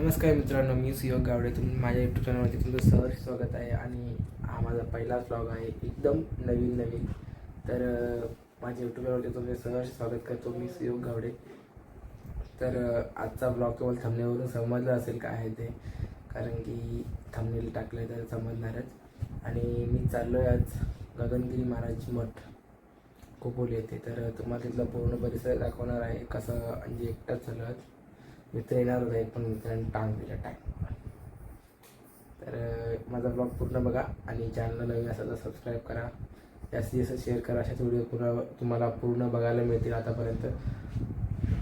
नमस्कार मित्रांनो, मी सुयोग गावडे. तुम्ही माझ्या यूट्यूब चॅनलवरती तुमचं सहर्ष स्वागत आहे. आणि हा माझा पहिलाच ब्लॉग आहे, एकदम नवीन. तर माझ्या यूट्यूब चॅनलवरती तुमचे सहर्ष स्वागत करतो मी सुयोग गावडे. तर आजचा ब्लॉग तुम्हाला थंबनेलवरून समजलं असेल काय आहे ते, कारण की थंबनेल टाकलं तर समजणारच. आणि मी चाललो आहे आज गगनगिरी महाराज मठ खोपोली येथे. तर तुम्हाला तिथला पूर्ण परिसर दाखवणार आहे. कसं म्हणजे एकटाच चालू आहे, मित्र येणार होता एक, पण मित्रांनी टांग दिला टाईम. तर माझा ब्लॉग पूर्ण बघा आणि चॅनलला नवीन असेल तर सबस्क्राईब करा, जास्तीत जास्त शेअर करा. अशाच व्हिडिओ तुम्हाला पूर्ण बघायला मिळतील. आतापर्यंत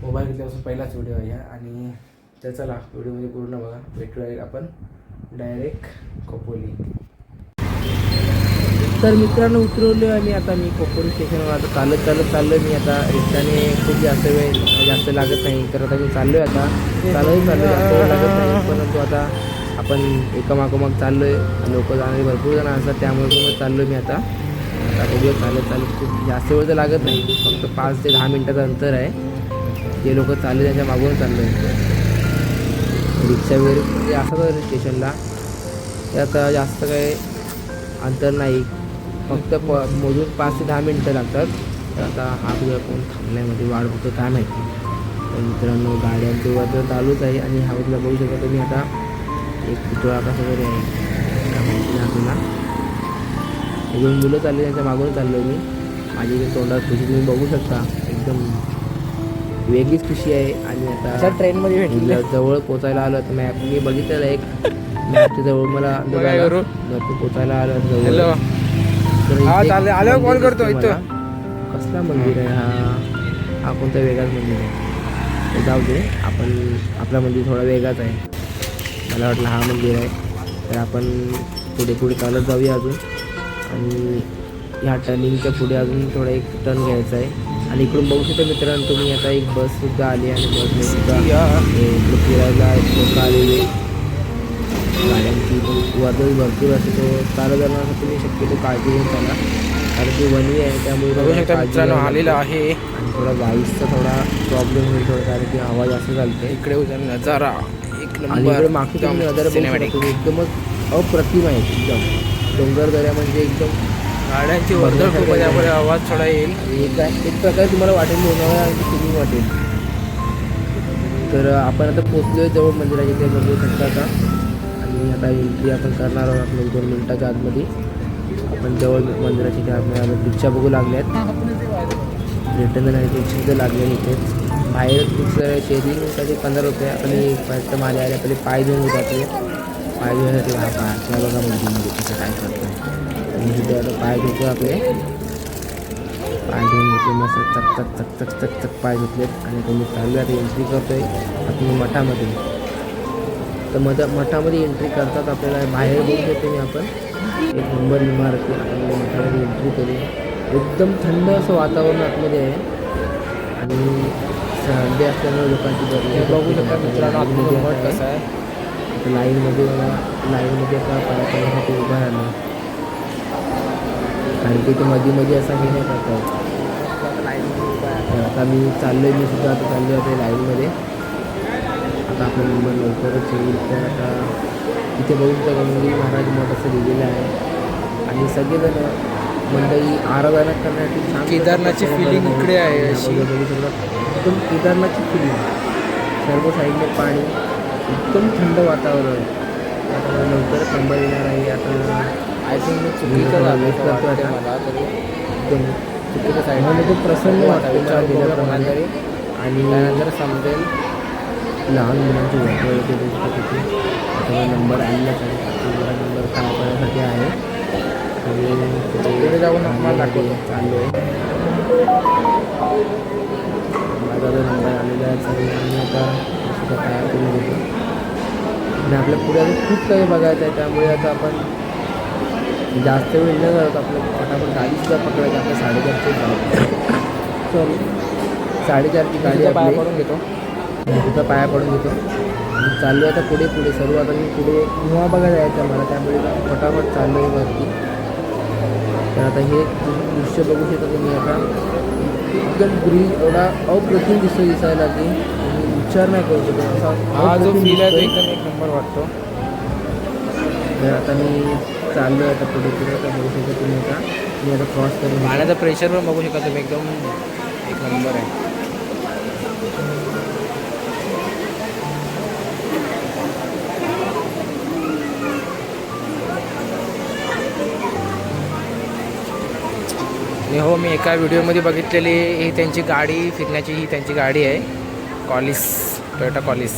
मोबाईल घेतल्यापासून पहिलाच व्हिडिओ आहे आणि तर चला व्हिडिओमध्ये पूर्ण बघा. भेटूया आपण डायरेक्ट खोपोली. तर मित्रांनो उतरवलो आणि आता मी खोपोली स्टेशनवर आता चालत चाललो मी. आता रिक्षाने खूप जास्त लागत नाही, तर आता मी चाललो आहे. आता चालत जास्त वेळ लागत नाही, परंतु आता आपण एकामागोमाग चाललो आहे. लोक जाणारे भरपूर जण असतात, त्यामुळे मग चाललो मी आता बघूया. चालत खूप जास्त वेळ तर लागत नाही, फक्त 5 ते 10 मिनटाचं अंतर आहे. जे लोक चालले त्यांच्या मागून चाललो आहे. रिक्षा वगैरे म्हणजे असं स्टेशनला ते आता जास्त काही अंतर नाही, फक्त मोजून 5 ते 10 मिनटं लागतात. तर आता हा तुझा कोण थांबण्यामध्ये वाढ होतो काय माहिती. तर मित्रांनो गाड्यांचे वर्दळ चालूच आहे. आणि हा तुला बघू शकता तुम्ही, आता एक पुतळा कसा वगैरे आहे त्या माहिती नाही आपल्याला. हे 2 मुलं चालले, त्यांच्या मागून चाललो मी. माझी इथे तोंडात खुशी तुम्ही बघू शकता, एकदम वेगळीच खुशी आहे. आणि आता ट्रेनमध्ये जवळ पोचायला आलं तर मॅप मी बघितलेलं एक मॅपच्या जवळ मला पोचायला आलं जवळ. कॉल करतो इथं. कसला मंदिर आहे हा कोणता वेगळाच मंदिर आहे. जाऊ दे, आपला मंदिर थोडा वेगळाच आहे. मला वाटलं हा मंदिर आहे. तर आपण पुढे चालत जाऊया अजून. आणि ह्या टर्निंगच्या पुढे अजून थोडा एक टर्न घ्यायचा आहे. आणि इकडून बघू शकता मित्रांनो तुम्ही, आता एक बससुद्धा आली आणि बसने सुद्धा इकडे फिरायला लोक आलेले. गाड्यांची वर्दळ भरपूर असते, तो चालत जाणार तुम्ही शक्यतो काळजी घेऊन चाला, कारण ती वनवी आहे त्यामुळे बघू शकता मित्रांनो आलेला आहे. आणि थोडा गाईसचा थोडा प्रॉब्लेम होईल थोडा, कारण की आवाज असं चालते. इकडे नजारा एक नंबर, मागची नजारा तुम्ही एकदमच अप्रतिम आहे. एकदम डोंगरदऱ्या म्हणजे एकदम गाड्यांची वर्दळ खूप आहे, त्यामुळे आवाज थोडा येईल. एक प्रकारे तुम्हाला वाटेल लोणावळा आणि फिलिंग वाटेल. तर आपण आता पोचलोय जवळ मंदिराच्या ते बघू शकता आता. आणि आता एंट्री आपण करणार आहोत आपल्या 2 मिनिटाच्या आतमध्ये. आपण जवळ मंदिराच्या त्या आतमध्ये रिक्षा बघू लागल्यात. रिटर्न जाण्याची रिक्षा सुद्धा लागलेली इथेच. बाहेर खूप सारे शेअरिंगसाठी 15 रुपये. आपण फक्त माझ्या आले आपले पाय धुवून होतो, आपले पाय धुण्यासाठी त्या बघा मंदिरमध्ये कसं काय करतो. आणि तिथे आता पाय धुतो, आपले पाय धुवून घेतले मस्त चक पाय धुतलेत. आणि तुम्ही चालू आता एंट्री करतो आहे आपण मठामध्ये. तर मठामध्ये एंट्री करतात आपल्याला बाहेर बघू शकतो मी. आपण एक नंबर इमारती आपण मठामध्ये एंट्री करू. एकदम थंड असं वातावरण आतमध्ये आहे. आणि संडे असल्यामुळे लोकांची गर्दी बघू शकता मित्रांनो. आतमध्ये मठ कसं आहे, लाईनमध्ये आता पाय करण्यासाठी उभा राहिला, कारण की ते मध्ये असा हे नाही करतात. लाईनमध्ये उभा आहे. आता मी चाललो आहे, मी सुद्धा आता चाललो आहे लाईनमध्ये. आता आपला नंबर लवकरच येईल. तर आता इथे बघू शकता गगनगिरी महाराज मठ असं लिहिलेलं आहे. आणि सगळेजण मंडळी आराधना करण्यासाठी छान केदारनाथची फिलिंग इकडे आहे अशी बघू शकता. एकदम केदारनाथची फिलिंग, सर्व साईडने पाणी, एकदम थंड वातावरण. आता लवकरच नंबर येणार आहे. आता आय थिंक मी चुकीचा वेट करतो आता मला तरी, एकदम चुकीच्या साईडमध्ये खूप प्रसन्न वाटतं मला गेल्याप्रमाणे. आणि त्यानंतर समजेल लहान मुलांची वर्दळ होते तिथे. आता नंबर आलेलाच आहे, आपल्याला नंबर काढण्यासाठी आहे. आणि तिथे जाऊन आम्हाला दाखवतो चाललो आहे. माझा जो नंबर आलेला आहे आणि आम्ही आता सुद्धा तयार करून घेतो. आणि आपल्या पुढे अजून खूप काही बघायचं आहे, त्यामुळे आता आपण जास्त वेळ न करत आपलं फटाफट गाडीसुद्धा पकडायची. आपल्या 4:30ची गाडी पाया पडून घेतो. तिथं पाया पडून घेतो आणि चाललो आहे आता पुढे सर्व. आता मी पुढे मुवा बघायला जायचं मला, त्यामुळे फटाफट चाललो आहे वरती. तर आता हे दृश्य बघू शकता तुम्ही. आता एकदम एवढा अप्रतिम दिसायला की विचार नाही करू शकत असा हा जो अप्रतिम फील आहे तो दिसतोय. एकदम एक नंबर वाटतो. तर आता मी चाललो आहे आता पुढे पुढे आता बघू शकता तुम्ही आता मी आता क्रॉस करून पाण्याचं प्रेशर पण बघू शकता तुम्ही, एकदम एक नंबर आहे. आणि हो, मी एका व्हिडिओमध्ये बघितलेली ही त्यांची गाडी फिरण्याची, ही त्यांची गाडी आहे कॉलिस, टोयोटा कॉलिस.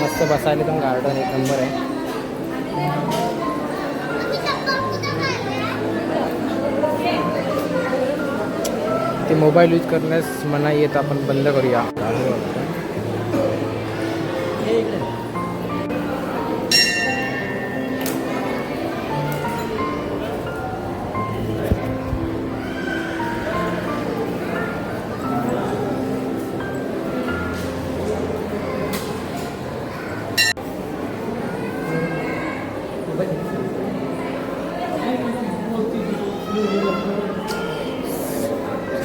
मस्त बसायला पण गार्डन एक नंबर आहे. ते मोबाईल यूज करण्यास मनाई येत, आपण बंद करूया.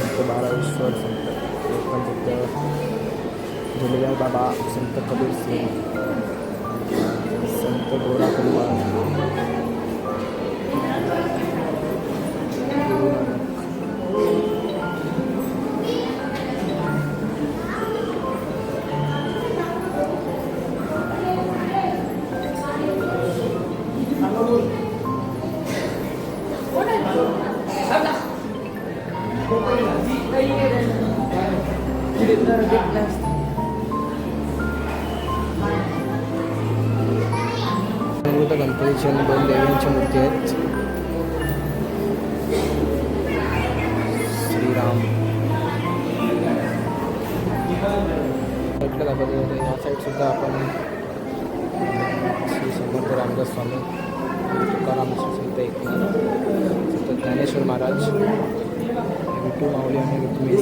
संत बारावेश्वर, संत गौतम बुद्ध, झुलेलाल बाबा, संत कबीर सिंग, संत गोरा कुंभार, गुरु नानक. गणपतीची आणि 2 देवींची मूर्ती आहेत. श्रीराम साईडला दाखवतो. या साईड सुद्धा आपण श्री समर्थ रामदास स्वामी, तुकाराम, संत एकनाथ, संत ज्ञानेश्वर महाराज, विठू माऊली आणि रुक्मिणी.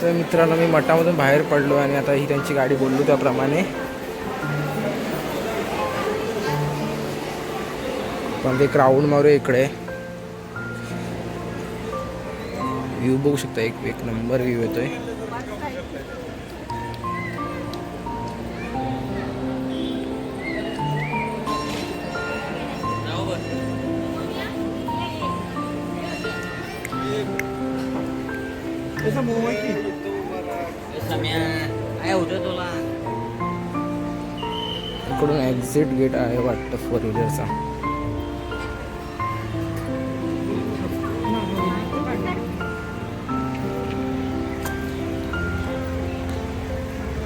तर मित्रांनो, मी मठामधून बाहेर पडलो आणि आता ही त्यांची गाडी बोललो त्याप्रमाणे. पण ते क्राऊड मारू इकडे व्ह्यू बघू शकता, एक नंबर व्ह्यू येतोय. इकडून एक्झिट गेट आहे वाटतं 4 व्हीलरचा.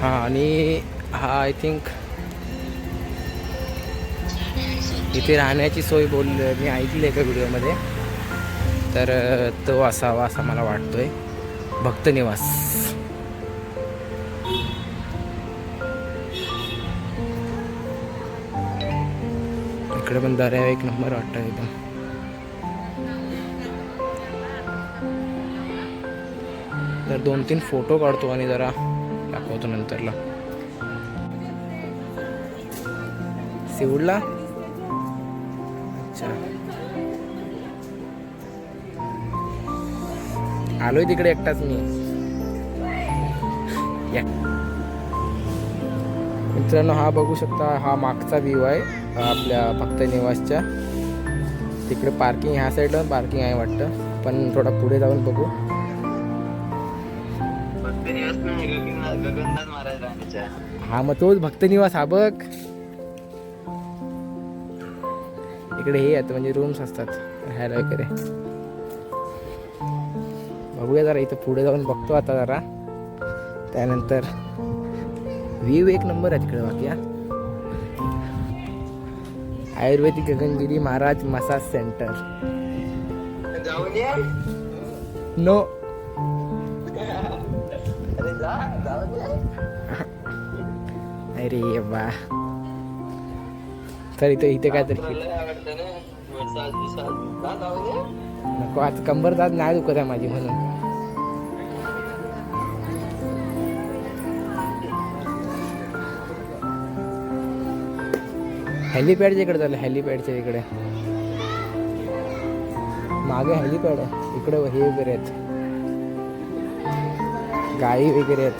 हां, आणि हा आय थिंक इथे राहण्याची सोय मी ऐकली एका व्हिडिओमध्ये, तर तो असावा असं मला वाटतोय, भक्त निवास. इकडे पण दर्या एक नंबर वाटतं एकदम. तर 2-3 फोटो काढतो आणि जरा दाखवतो नंतरला. सिवूडला अच्छा, आलोय तिकडे एकटाच मी. मित्रांनो, हा बघू शकता, हा मागचा व्ह्यू आहे आपल्या भक्त निवासच्या. तिकडे पार्किंग, ह्या साईडला पार्किंग आहे वाटतं, पण थोडा पुढे जाऊन बघू. हा, मग तोच भक्त निवास हा बघ. इकडे हे आहेत म्हणजे रूम्स असतात राहायला वगैरे. बघूया जरा, इथं पुढे जाऊन बघतो आता जरा, त्यानंतर व्ह्यू एक नंबर आहे तिकडे. बाकी ayurvedic Gagangiri Maharaj massage centre. No, अरे बा, तर इथे काहीतरी नको आज कंबर आज नाही दुखत आहे माझी म्हणून. हेलिपॅडच्या इकडे चाललं, हेलिपॅडच्या इकडे मागे हेलिपॅड आहे, इकडे हे वगैरे आहेत, गाई वगैरे आहेत.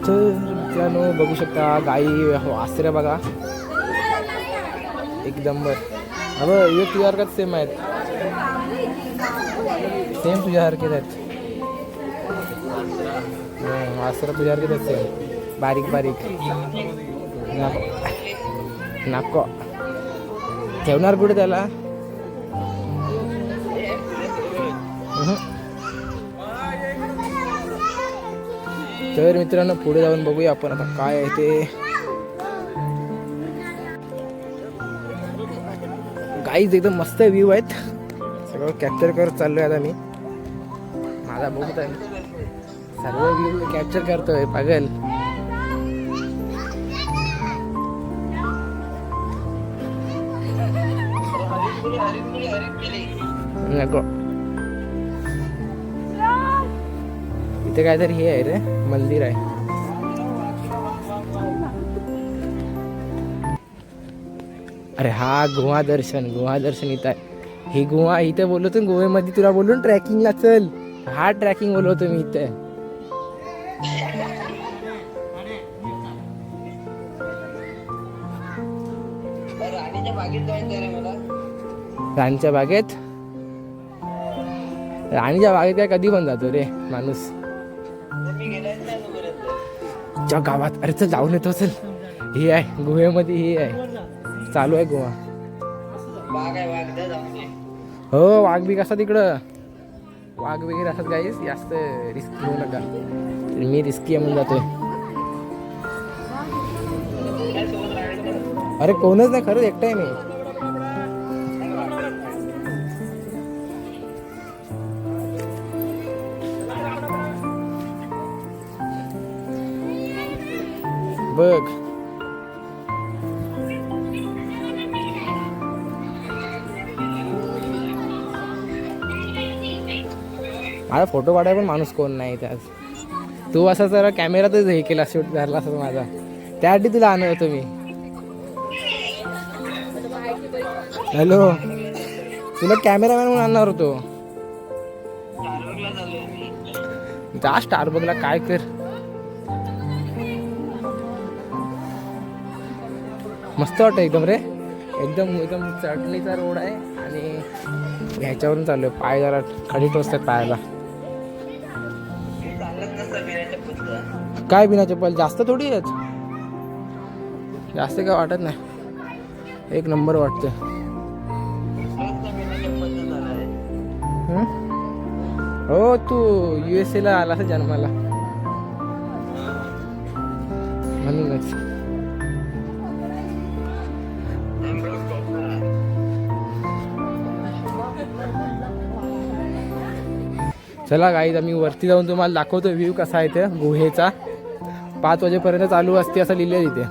तर मित्रांनो बघू शकता गाई वासरे बघा एकदम बर. अबं एक तुझ्यासारखाच सेम आहेत, सेम तुझ्यासारखेच आहेत. वासरं तुझ्यासारखेच आहेत सेम, बारीक बारीक. नको ठेवणार कुठे त्याला. तर मित्रांनो पुढे जाऊन बघूया आपण आता काय आहे ते. गाईज एकदम मस्त व्ह्यू आहेत, सगळं कॅप्चर करत चाललोय आता मी. माझा बघत आहे सर्व व्ह्यू कॅप्चर करतोय पागल. नको इथे काहीतरी हे आहे रे, मंदिर आहे. अरे हा गुहा दर्शन इथं आहे. ही गुहा इथे बोलवतो गोव्यामध्ये, तुला बोलून ट्रॅकिंगला चल, हा ट्रॅकिंग बोलवतो मी इथे. राणीच्या बागेत, राणीच्या बागेत काय कधी पण जातो रे माणूस च्या गावात. अरे चल जाऊन येतो चल. हे आहे गुहेमध्ये, हे आहे चालू आहे गुहा. हो वाघ बी कसा तिकडं, वाघ वगैरे असतात गाईस, जास्त रिस्क घेऊ नका. मी रिस्की आहे म्हणून जातोय. अरे कोणच नाही, खरंच एकटा आहे मी. बघ माझा फोटो काढायला पण माणूस कोण नाही त्यात. तू असा जरा कॅमेरातच हे केला, शूट झाला असं माझा, त्यासाठी तुला आणत होतो मी. हॅलो तुला कॅमेरामॅन म्हणून आणणार होतो. जा स्टारबकला काय कर. मस्त वाटतं एकदम रे, एकदम एकदम चटणीचा रोड आहे आणि ह्याच्यावरून चालू आहे. पाय जरा खडी टोचतात पायाला. काय बिना चप्पल जास्त थोडी आहेत, जास्त काय वाटत नाही, एक नंबर वाटतं. हो तू USA ला आला जन्माला म्हणूनच. चला गाईज आम्ही वरती जाऊन तुम्हाला दाखवतो व्ह्यू कसा आहे ते गुहेचा. 5 वाजेपर्यंत चालू असते असं लिहिलं तिथे.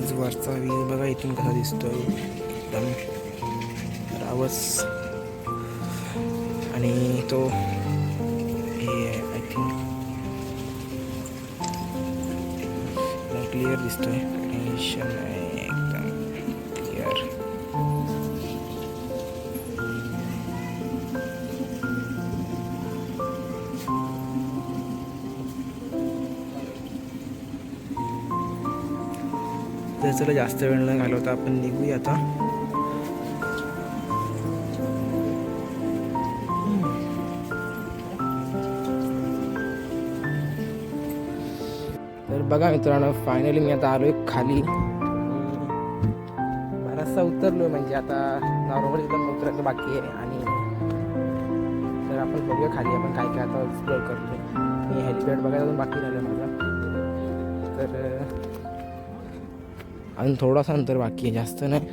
गाईज वरचा व्ह्यू बघा इथून कसा दिसतोय, एकदम रावस. आणि तो हे आय थिंक क्लिअर दिसतोय, टेन्शन आहे एकदम क्लिअर. तर चला जास्त वेळ न घालवता आपण निघूया आता. तर बघा मित्रांनो, फायनली मी आता आलोय खाली. बराचसा उतरलोय, म्हणजे आता नॉर्मली एकदम उतरायचं बाकी आहे. आणि तर आपण बघूया खाली आपण काय काय आता एक्सप्लोअर करतो. मी हेलिपॅड बघायला अजून बाकी राहिलं माझा, तर अजून थोडासा अंतर बाकी आहे, जास्त नाही.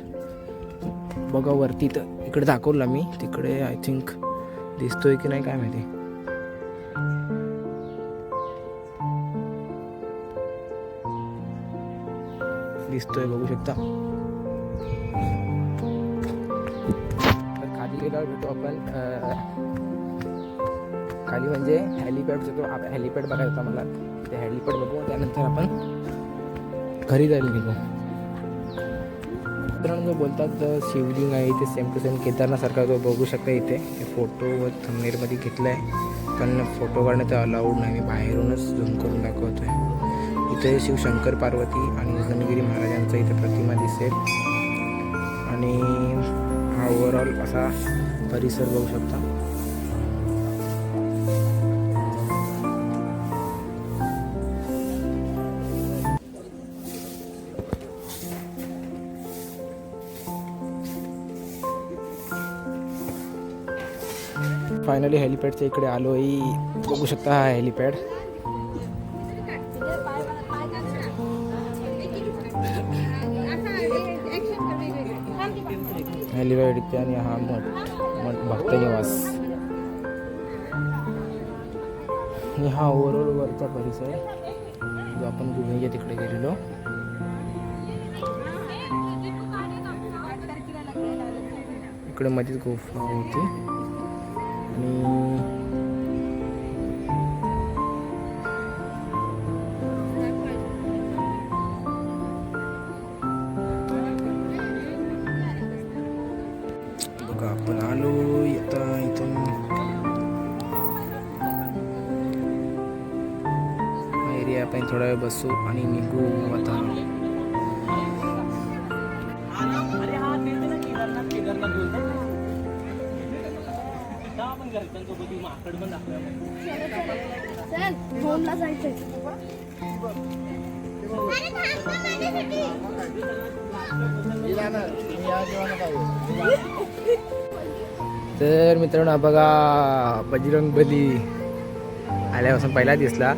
बघा वरती तर इकडे दाखवला मी, तिकडे आय थिंक दिसतोय की नाही काय माहिती. दिसतोय, बघू शकता. तर खाली गेल्यावर भेटू आपण. खाली म्हणजे हेलिपॅडचं, तो हेलिपॅड बघायचा होता मला, ते हेलिपॅड बघू. त्यानंतर आपण घरी जायला निघू. मित्रांनो, जो बोलतात शिवलिंग आहे ते सेम टू सेम केदारनाथसारखा जो बघू शकता इथे. फोटो व थंबनेलमध्ये घेतला आहे, पण फोटो काढणं ते अलाउड नाही. मी बाहेरूनच झूम करून दाखवतोय. इथे शिवशंकर पार्वती आणि रत्नागिरी महाराजांचा इथे प्रतिमा दिसेल. आणि हा ओव्हरऑल असा परिसर बघू शकता. फायनली हेलिपॅडच्या इकडे आलो. बघू शकता हा हेलिपॅड. हेलिपॅड इथे आणि हा मठ भक्त निवास. आणि हा ओव्हरऑल वरचा परिसर जो आपण गुहेच्या तिकडे गेलेलो. इकडे मध्येच गुफा होती. आणि बघा आपण आलो आता इथून. एरिया आपण थोडा वेळ बसू आणि निघू आता. तर मित्रांनो, बघा बजरंगबली आल्यापासून पहिला दिसला.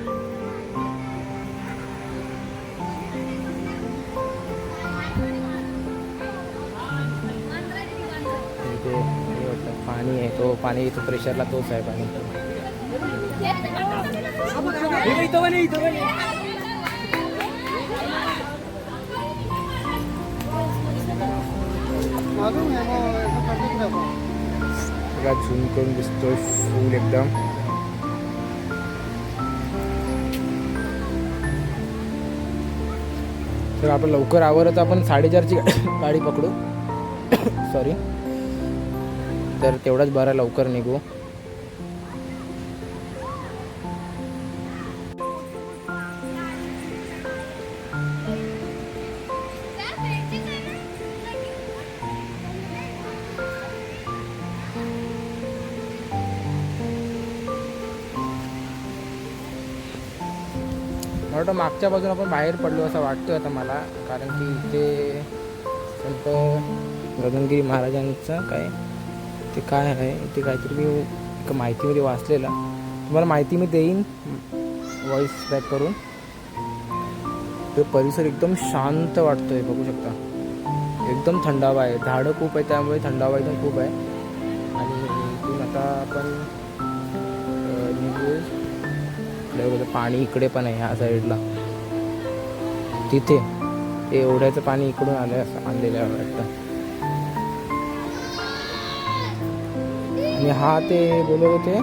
पाणी आहे, तो पाणी इथं प्रेशरला तोच आहे पाणी. झूम करून दिसतोय फुल एकदम. तर आपण लवकर आवरत आपण 4:30ची गाडी पकडू. सॉरी. तर तेवढाच बरा, लवकर निघू. मला वाटतं मागच्या बाजूला आपण बाहेर पडलो असं वाटतं आता मला, कारण की इथे संत रत्नागिरी महाराजांचं ते काय आहे ते काहीतरी मी एका माहितीमध्ये वाचलेलं. तुम्हाला माहिती मी देईन व्हॉइस बॅक करून. तो परिसर एकदम शांत वाटतोय, बघू शकता. एकदम थंडावा आहे, झाडं खूप आहे, त्यामुळे थंडावा एकदम खूप आहे. आणि इथून आता आपण निघू. पाणी इकडे पण आहे ह्या साईडला. तिथे ते ओढ्याचं पाणी इकडून आलं असं आणलेलं आहे वाटतं. आणि हा ते बोलत होते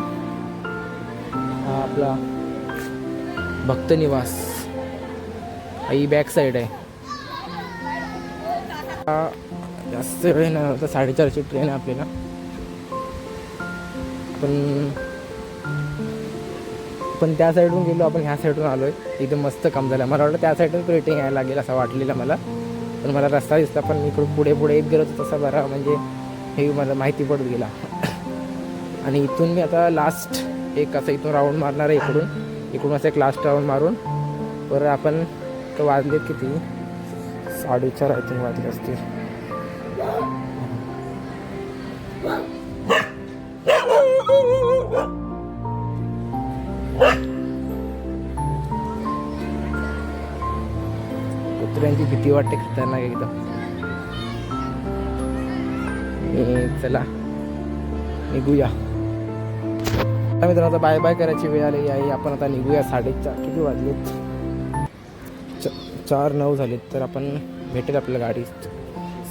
हा आपला भक्त निवास, ही बॅक साईड आहे. जास्त वेळ नाही होता, 4:30ची ट्रेन आहे आपल्याला. पण त्या साईडून गेलो आपण, ह्या साईडून आलो आहे. एकदम मस्त काम झालं. मला वाटलं त्या साईडून रेटिंग यायला लागेल असं वाटलेलं मला, पण मला रस्ता दिसला. पण मी पुढे पुढे येत गेलो तर तसा बरा म्हणजे हे मला माहिती पडत गेला. आणि इथून मी आता लास्ट एक असं इथून राऊंड मारणार आहे, इकडून असं एक लास्ट राऊंड मारून परत आपण तर वाजलेत किती 4:30 आय थिंक वाजले असतील. कुत्र्यांची भीती वाटते, खतरनाक एकदम. चला निघूया. मित्रांनो आता बाय बाय करायची वेळ आली आहे. आपण आता निघूया. 4:30 किती वाजलेत, 4:09 झालेत. तर आपण भेटेल आपल्याला गाडी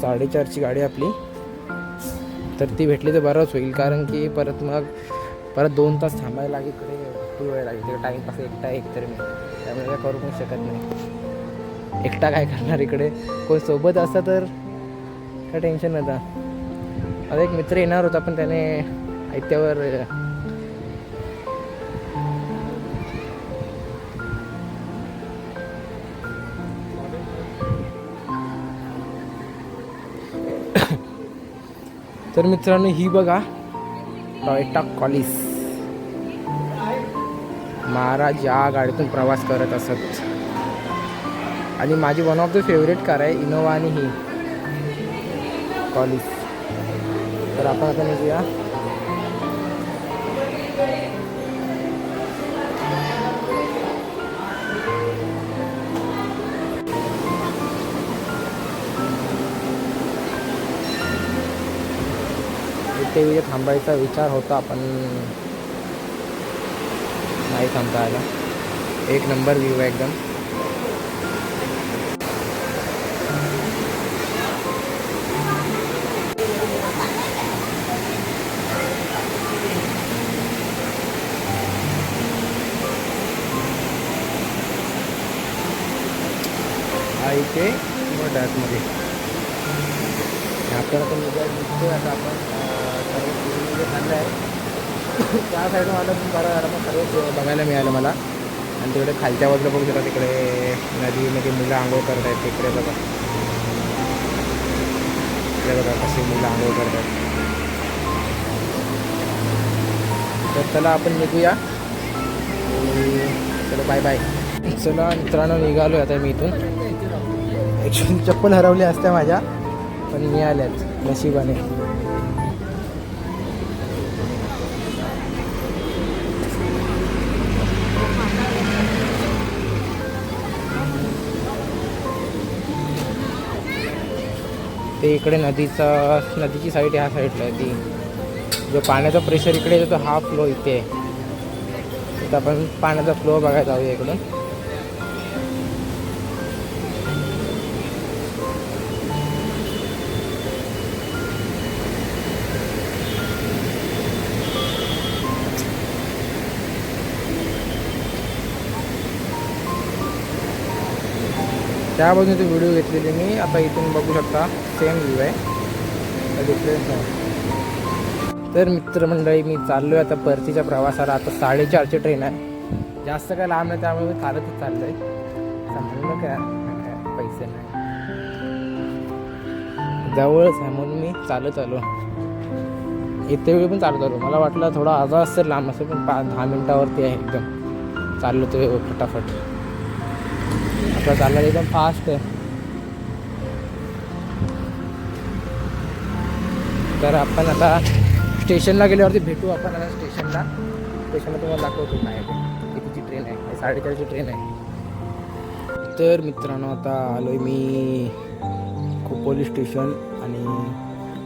4:30ची गाडी आपली. तर ती भेटली तर बरंच होईल, कारण की परत 2 तास थांबायला लागेल इकडे. खूप वेळ लागेल तिकडे. टाईमपास एकटा एकतर मी, त्यामुळे काय करू पण शकत नाही. एकटा काय करणार इकडे, कोण सोबत असतं तर काय टेन्शन नव्हतं. आता एक मित्र येणार होता पण त्याने ऐत्यावर तर मित्रांनो ही बघा टॉयोटा कॉलिस. महाराज या गाडीतून प्रवास करत असत आणि माझी one of the favourite car आहे इनोवा आणि ही कॉलिस. तर आपण आता निघूया. इथे थांबायचा विचार होता पण नाही थांबता आला. एक नंबर व्ह्यू आहे एकदम. इथे डार्कमध्ये आपल्याला पण निघतोय आता आपण. सर्व जे चाललं आहे त्या साईडून आलं पण बरं झालं. मग सर्व बघायला मिळालं मला. आणि तिकडे खालच्या बाजूला बघू शकता, तिकडे नदीमध्ये मुलं आंघोळ करत आहेत. तिकडे बघा, तिकडे बघा कशी मुलं आंघोळ करतात. तर चला आपण निघूया. चलो बाय बाय. चला मित्रांनो निघालो आता मी इथून. ॲक्च्युली चप्पल हरवली असत्या माझ्या, पण मिळाल्याच नशिबाने. ते इकडे नदीची साईड ह्या साईडला आहे. ती जो पाण्याचा प्रेशर इकडे येतो तो हा फ्लो इथे आहे. तर आपण पाण्याचा फ्लो बघायला जाऊया इकडून. त्या बाजूने ते व्हिडिओ घेतलेले मी. आता इथून बघू शकता सेम व्ह्यू आहे, डिफरन्स नाही. तर मित्रमंडळी मी चाललो आहे आता परतीच्या प्रवासाला. आता 4:30ची ट्रेन आहे. जास्त काय लांब नाही, त्यामुळे मी चालतच चाललो आहे. समजलं काय पैसे नाही, जवळच आहे म्हणून मी चालत आलो. इथे वेळी पण चालत आलो. मला वाटलं थोडा आजा असेल, लांब असेल, पण 5-10 मिनटावरती आहे एकदम. चाललो तो फटाफट. आपला चालला एकदम फास्ट आहे. तर आपण आता स्टेशनला गेल्यावरती भेटू आपण. आता स्टेशनला तुम्हाला दाखवतो काय कितीची ट्रेन आहे. 4:30ची ट्रेन आहे. तर मित्रांनो आता आलो आहे मी खोपोली स्टेशन आणि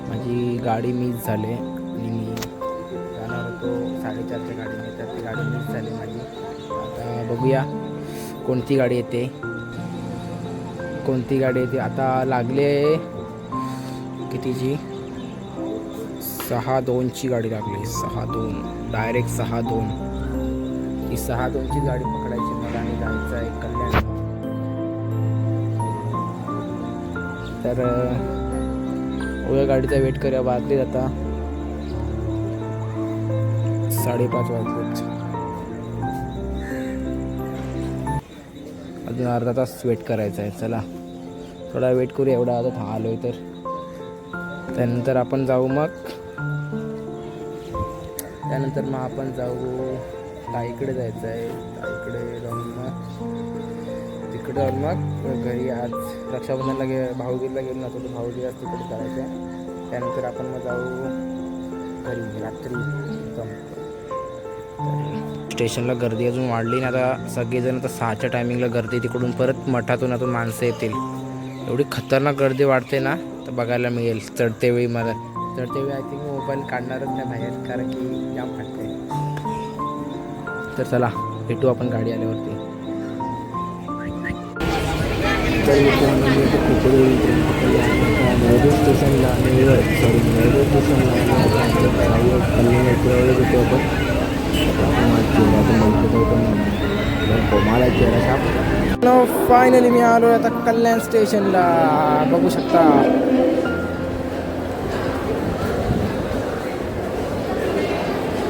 माझी गाडी मिस झाली आणि मी जाणार होतो 4:30च्या गाडीने. तर ती गाडी मिस झाली माझी. आता बघूया कोणती गाडी येते. कोणती गाडी आहे ती आता लागली आहे. कितीची 6-2ची गाडी लागली. 6-2 डायरेक्ट 6-2. ही 6-2ची गाडी पकडायची मला आणि जायचं आहे कल्याण. तर उद्या गाडीचा वेट करूया. वाजलेत आता 5:30 वाजलेत. अजून अर्धा तास वेट करायचा आहे. चला थोडा वेट करूया. एवढा आता आलो आहे तर त्यानंतर आपण जाऊ. त्यानंतर मग आपण जाऊ ताईकडे जायचं आहे. ताईकडे जाऊन तिकडे जाऊन मग घरी. आज रक्षाबंधनला भाऊगीरला गेलो ना, तो भाऊगीर आज तिकडे जायचं आहे. त्यानंतर आपण मग जाऊ घरी रात्री. स्टेशनला गर्दी अजून वाढली ना. आता सगळेजण आता 6च्या टायमिंगला गर्दी. तिकडून परत मठातून माणसं येतील. एवढी खतरनाक गर्दी वाढते ना, तर बघायला मिळेल चढते वेळी. आय थिंक मोबाईल काढणारच नाही बाहेर, कारण की जाम फाटते. तर चला भेटू आपण गाडी आल्यावरती. रेल्वे स्टेशनला फायनली मी आलो आता कल्याण स्टेशनला. बघू शकता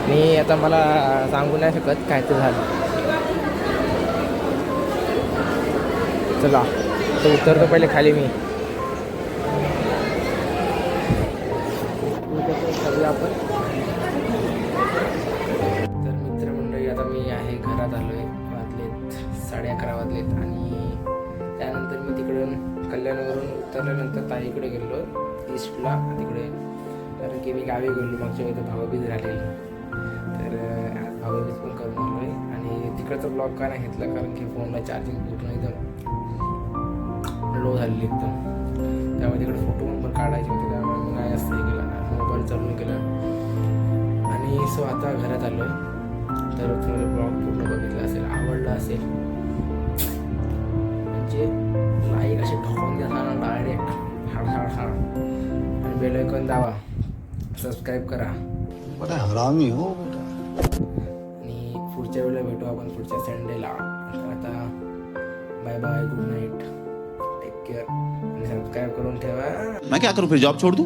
मी आता मला सांगू नाही शकत काय ते झालं. चला तर उतरतो पहिले खाली मी. आपण तर मित्रमंडळी आता मी आहे घरात आलो आहे. वाजलेत 11:30 वाजलेत. आणि त्यानंतर मी तिकडून कल्याणवरून उतरल्यानंतर ताईकडे गेलो ईस्टला तिकडे, कारण की मी गावी गेलो मागच्या वेळी. तर भाऊबीज राहिलेली, तर आज भाऊबीज पण करून आलो आहे. आणि तिकडचा ब्लॉग का नाही घेतला, कारण की फोनला चार्जिंग पूर्ण एकदम लो झालेली एकदम. त्यामुळे तिकडे फोटो पण काढायचे होते, त्यामुळे मग नाही असं हे केलं, मोबाईल चालून केला. आणि सो आता घरात आलो आहे. तर तुम्हाला ब्लॉग पूर्ण बघितला असेल, आवडला असेल म्हणजे लाईक असे ठोकून द्या डायरेक्ट हाड. आणि बेल आयकॉन दाबा, सबस्क्राईब करा. हरामी हो. आणि पुढच्या वेळेला भेटू आपण पुढच्या संडेला. तर आता bye bye, good night, take care. आणि सबस्क्राईब करून ठेवा. मैं क्या करूं फिर, जॉब छोड़ दूं?